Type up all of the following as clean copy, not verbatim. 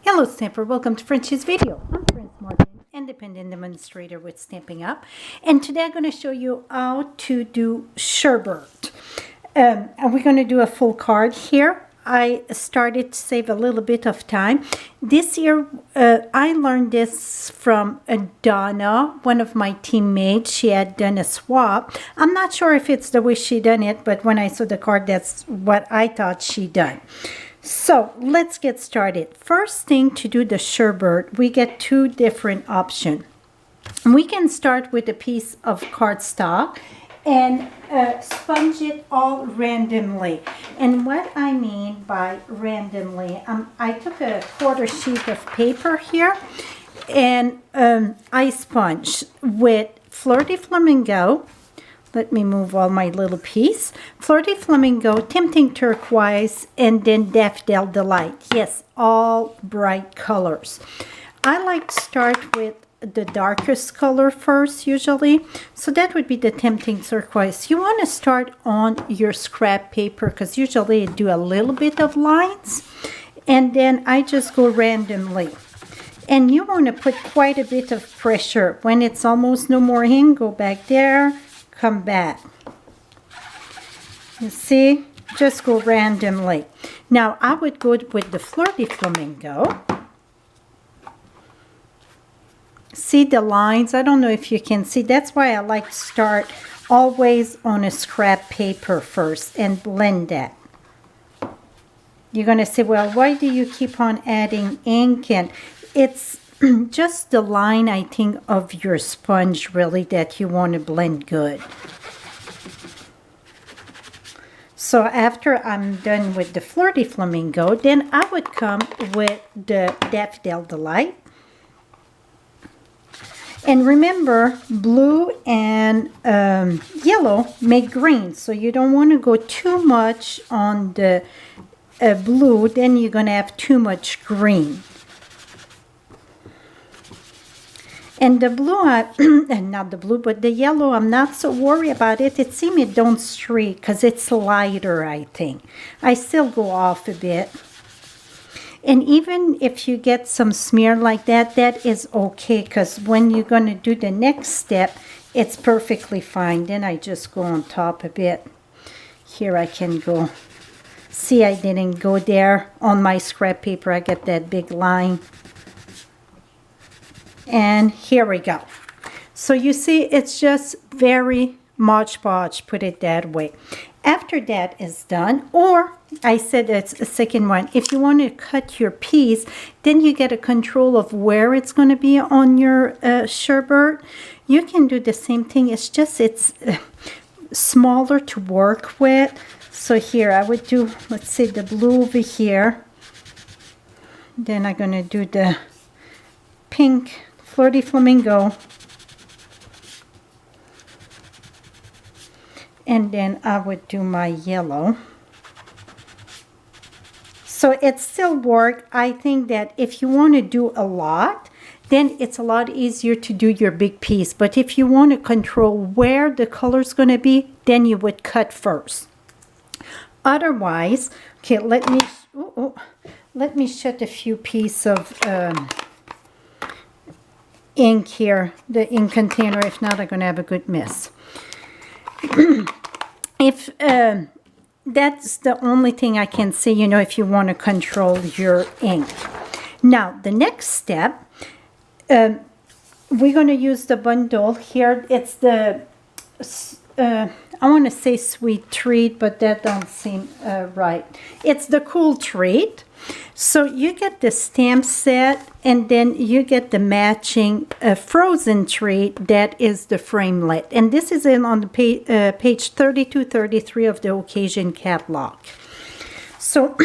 Hello Stamper, welcome to French's video. I'm French Martin, independent demonstrator with Stampin' Up. And today I'm going to show you how to do sherbet. And we're going to do a full card here. I started to save a little bit of time. This year I learned this from Donna, one of my teammates. She had done a swap. I'm not sure if it's the way she done it, but when I saw the card, that's what I thought she done. So let's get started. First thing to do the sherbet, we get two different options. We can start with a piece of cardstock and sponge it all randomly. And what I mean by randomly, I took a quarter sheet of paper here and I sponged with Fleur de Flamingo. Let me move all my little piece. Fleur de Flamingo, Tempting Turquoise, and then Daffodil Delight. Yes, all bright colors. I like to start with the darkest color first, usually. So that would be the Tempting Turquoise. You want to start on your scrap paper because usually I do a little bit of lines. And then I just go randomly. And you want to put quite a bit of pressure. When it's almost no more ink, go back there. Come back. You see, just go randomly. Now I would go with the Fleur de Flamingo. See the lines? I don't know if you can see. That's why I like to start always on a scrap paper first and blend that. You're going to say, well, why do you keep on adding ink? And it's just the line, I think, of your sponge really that you want to blend good. So after I'm done with the Fleur de Flamingo, then I would come with the Daffodil Delight. And remember, blue and yellow make green, so you don't want to go too much on the blue, then you're going to have too much green. And the blue, not the blue, but the yellow, I'm not so worried about it. It seems it don't streak because it's lighter, I think. I still go off a bit. And even if you get some smear like that, that is okay because when you're going to do the next step, it's perfectly fine. Then I just go on top a bit. Here I can go. See, I didn't go there on my scrap paper. I get that big line. And here we go. So you see, it's just very Mod Podge, put it that way. After that is done, or I said it's a second one, if you want to cut your piece, then you get a control of where it's going to be on your sherbet. You can do the same thing. It's just it's smaller to work with. So here I would do, let's say, the blue over here. Then I'm going to do the pink Fleur de Flamingo. And then I would do my yellow. So it still works. I think that if you want to do a lot, then it's a lot easier to do your big piece. But if you want to control where the color is going to be, then you would cut first. Otherwise, okay, let me shut a few pieces of ink here, the ink container. If not, I'm going to have a good mess. If that's the only thing I can say, you know, if you want to control your ink. Now, the next step, we're going to use the bundle here. It's the, I want to say Sweet Treat, but that don't seem right. It's the Cool Treat. So you get the stamp set, and then you get the matching frozen treat that is the framelit. And this is on the page 32, 33 of the occasion catalog. So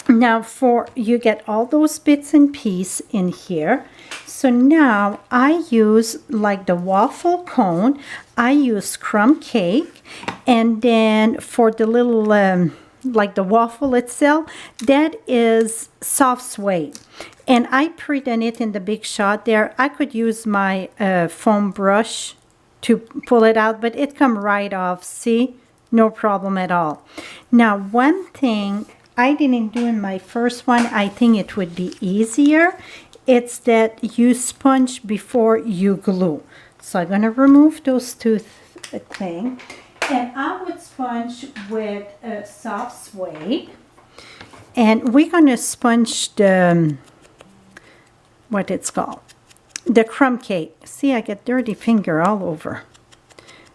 now you get all those bits and pieces in here. So now I use like the waffle cone, I use crumb cake, and then for the little like the waffle itself, that is soft suede. And I pre-done it in the big shot there. I could use my foam brush to pull it out, but it come right off. See? No problem at all. Now, one thing I didn't do in my first one, I think it would be easier. It's that you sponge before you glue. So I'm going to remove those two things. And I would sponge with a soft suede. And we're going to sponge the, what it's called, the crumb cake. See, I get dirty finger all over.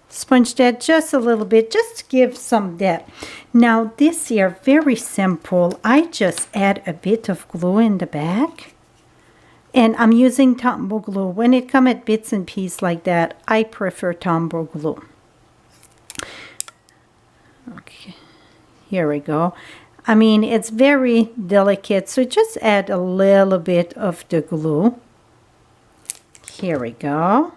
Sponge that just a little bit, just to give some depth. Now this here, very simple. I just add a bit of glue in the back. And I'm using Tombow glue. When it comes at bits and pieces like that, I prefer Tombow glue. Okay, here we go. I mean, it's very delicate, so just add a little bit of the glue. Here we go.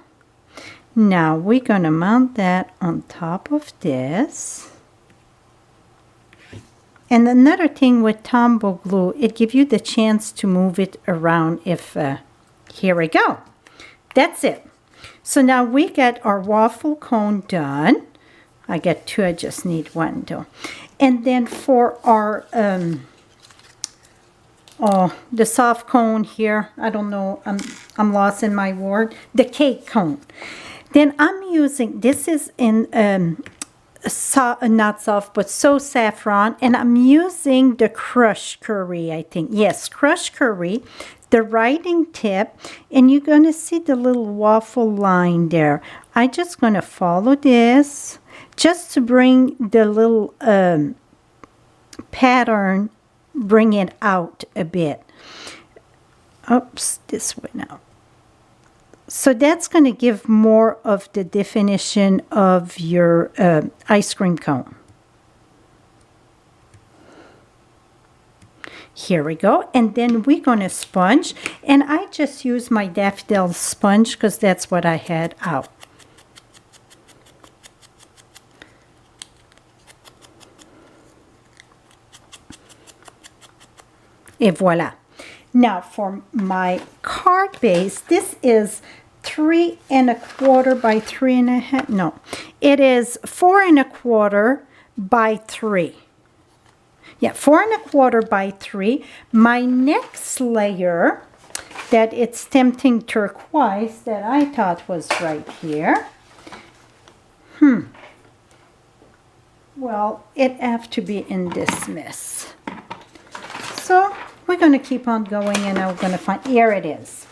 Now we're going to mount that on top of this. And another thing with Tombow glue, it gives you the chance to move it around if, here we go. That's it. So now we get our waffle cone done. I get two, I just need one though. And then for our, the soft cone here, I don't know, I'm lost in my word, the cake cone. Then I'm using, this is in, not soft, but so saffron, and I'm using the crushed curry, I think. Yes, crushed curry, the writing tip, and you're going to see the little waffle line there. I'm just going to follow this, just to bring the little pattern, bring it out a bit. Oops, this way now. So that's going to give more of the definition of your ice cream cone. Here we go. And then we're going to sponge. And I just use my daffodil sponge because that's what I had out. Et voila. Now for my card base, this is 3 1/4 by 3 1/2. No, it is 4 1/4 by 3. Yeah, 4 1/4 by 3. My next layer, that it's Tempting Turquoise, that I thought was right here. Well, it have to be in this mess. So we're going to keep on going, and I'm going to find, here it is.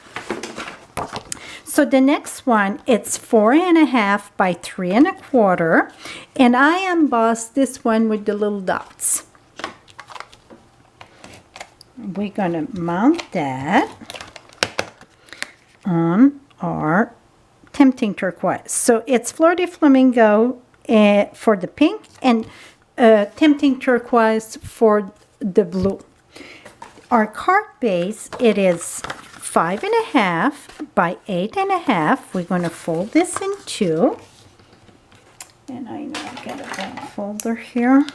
So the next one, it's 4 1/2 by 3 1/4, and I embossed this one with the little dots. We're going to mount that on our Tempting Turquoise. So it's Fleur de Flamingo for the pink, and Tempting Turquoise for the blue. Our card base, it is 5 1/2 by 8 1/2. We're going to fold this in two. And I know I got a blank folder here.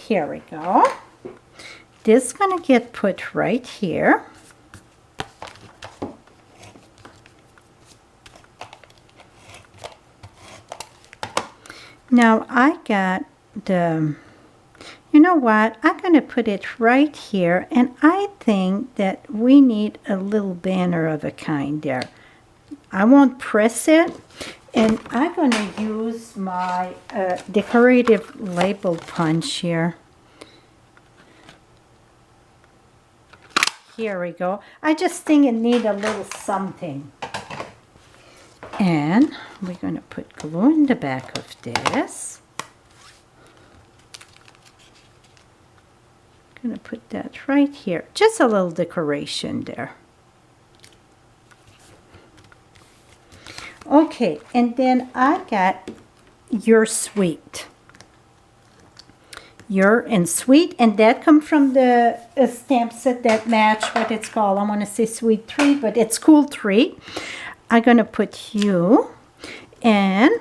Here we go. This is going to get put right here. Now I got the, you know what, I'm going to put it right here, and I think that we need a little banner of a kind there. I won't press it, and I'm going to use my decorative label punch here. Here we go. I just think it needs a little something. And we're going to put glue in the back of this. I'm going to put that right here. Just a little decoration there. Okay, and then I got your sweet. Your and sweet, and that come from the stamp set that match what it's called. I want to say Sweet 3, but it's Cool 3. I'm going to put you, and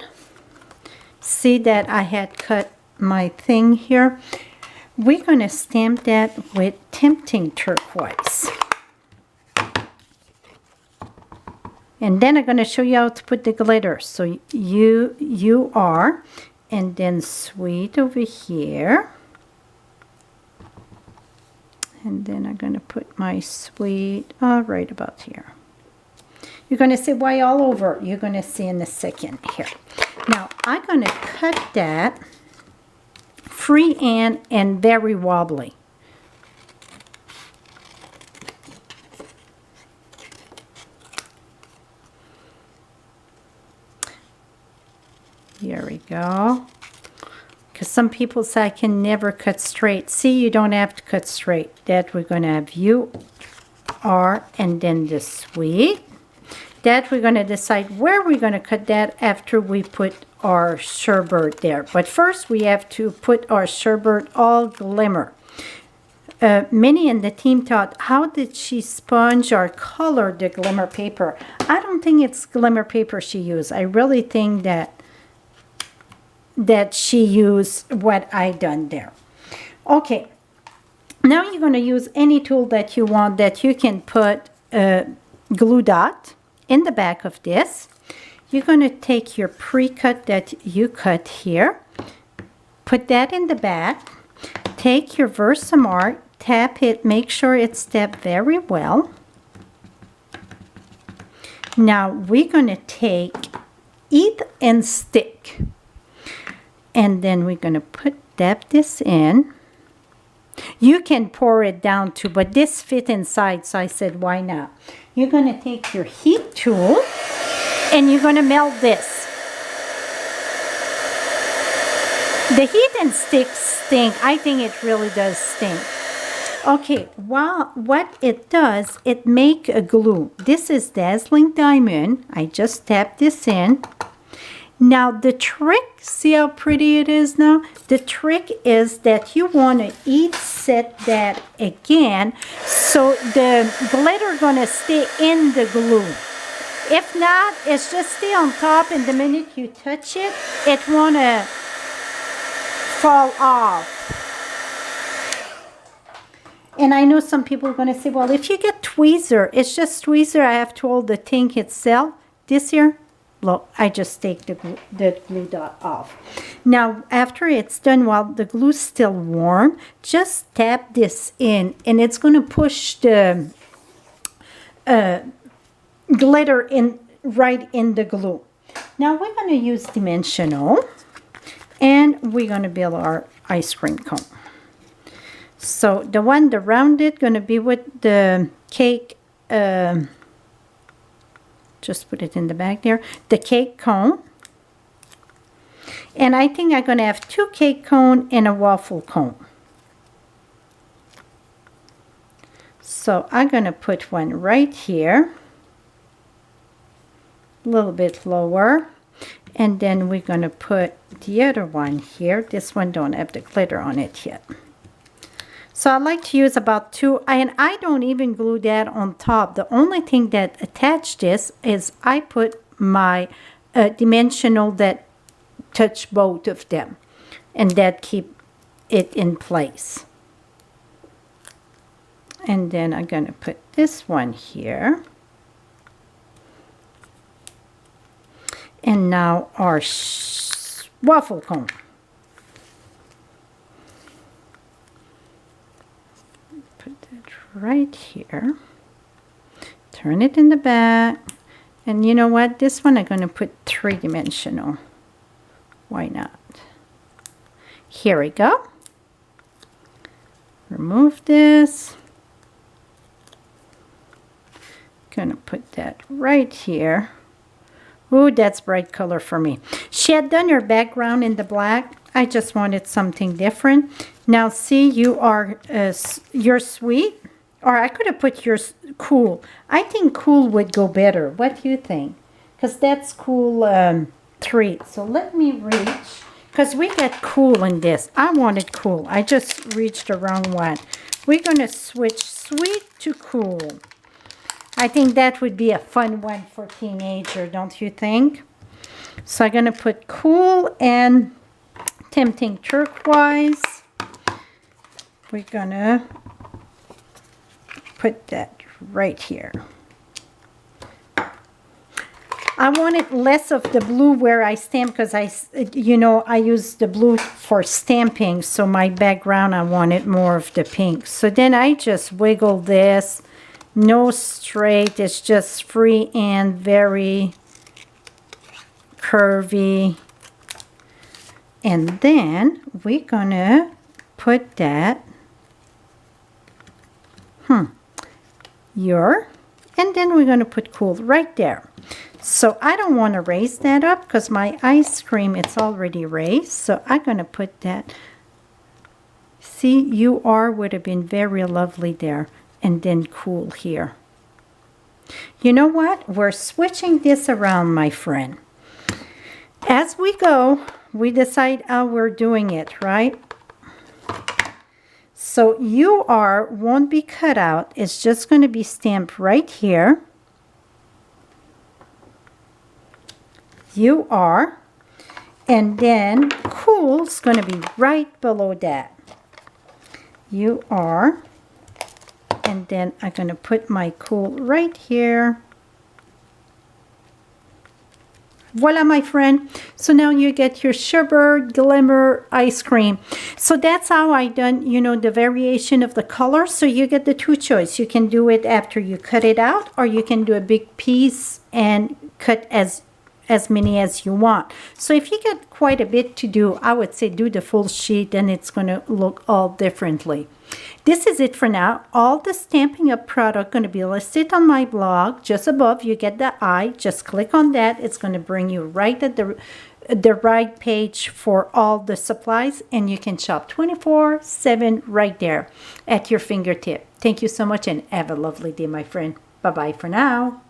see that I had cut my thing here. We're going to stamp that with Tempting Turquoise. And then I'm going to show you how to put the glitter. So you are, and then sweet over here. And then I'm going to put my sweet right about here. You're going to see why all over. You're going to see in a second here. Now, I'm going to cut that free hand and very wobbly. Here we go. Because some people say I can never cut straight. See, you don't have to cut straight. That we're going to have U, R, and then the sweet. That we're going to decide where we're going to cut that after we put our sherbet there. But first we have to put our sherbet all glimmer. Minnie and the team thought, how did she sponge or color the glimmer paper? I don't think it's glimmer paper she used. I really think that she used what I done there. Okay, now you're going to use any tool that you want that you can put a glue dot in the back of this. You're going to take your pre-cut that you cut here, put that in the back, take your Versamark, tap it, make sure it's tapped very well. Now we're going to take Eat and Stick. And then we're going to dab this in. You can pour it down too, but this fit inside, so I said, why not? You're going to take your heat tool, and you're going to melt this. The heat and stick stink. I think it really does stink. Okay, well, what it does, it make a glue. This is Dazzling Diamond. I just tapped this in. Now the trick, see how pretty it is now? The trick is that you want to set that again so the glitter gonna stay in the glue. If not, it's just stay on top, and the minute you touch it, it wanna fall off. And I know some people are gonna say, well, if you get tweezer, it's just tweezer, I have to hold the thing itself. This here, look, I just take the glue dot off. Now, after it's done, while the glue's still warm, just tap this in, and it's going to push the glitter in right in the glue. Now, we're going to use dimensional, and we're going to build our ice cream cone. So, the rounded, going to be with the cake. Just put it in the back there. The cake cone. And I think I'm going to have 2 cake cone and a waffle cone. So I'm going to put one right here. A little bit lower. And then we're going to put the other one here. This one don't have the glitter on it yet. So I like to use about 2, and I don't even glue that on top. The only thing that attached this is I put my dimensional that touch both of them, and that keep it in place. And then I'm going to put this one here. And now our waffle cone. Right here, turn it in the back, and you know what, this one I'm going to put 3-dimensional. Why not? Here we go. Remove this. Gonna put that right here. Ooh, that's bright color for me. She had done her background in the black. I just wanted something different. Now see, you are your sweet. Or I could have put yours cool. I think cool would go better. What do you think? Because that's cool 3. So let me reach. Because we got cool in this. I wanted cool. I just reached the wrong one. We're going to switch sweet to cool. I think that would be a fun one for teenager, don't you think? So I'm going to put cool and tempting turquoise. We're going to put that right here. I wanted less of the blue where I stamp because I use the blue for stamping. So my background, I wanted more of the pink. So then I just wiggle this. No straight, it's just free and very curvy. And then we're gonna put that and then we're gonna put cool right there. So I don't want to raise that up because my ice cream, it's already raised. So I'm gonna put that. See, UR would have been very lovely there. And then cool here. You know what? We're switching this around, my friend. As we go, we decide how we're doing it, right? So UR won't be cut out. It's just going to be stamped right here. UR. And then cool is going to be right below that. UR. And then I'm going to put my cool right here. Voila, my friend. So now you get your Sherbert Glimmer ice cream. So that's how I done, you know, the variation of the color. So you get the two choice. You can do it after you cut it out, or you can do a big piece and cut as many as you want. So if you get quite a bit to do, I would say do the full sheet and it's going to look all differently. This is it for now. All the Stampin' Up product going to be listed on my blog. Just above you get the eye. Just click on that. It's going to bring you right at the right page for all the supplies, and you can shop 24/7 right there at your fingertip. Thank you so much and have a lovely day, my friend. Bye-bye for now.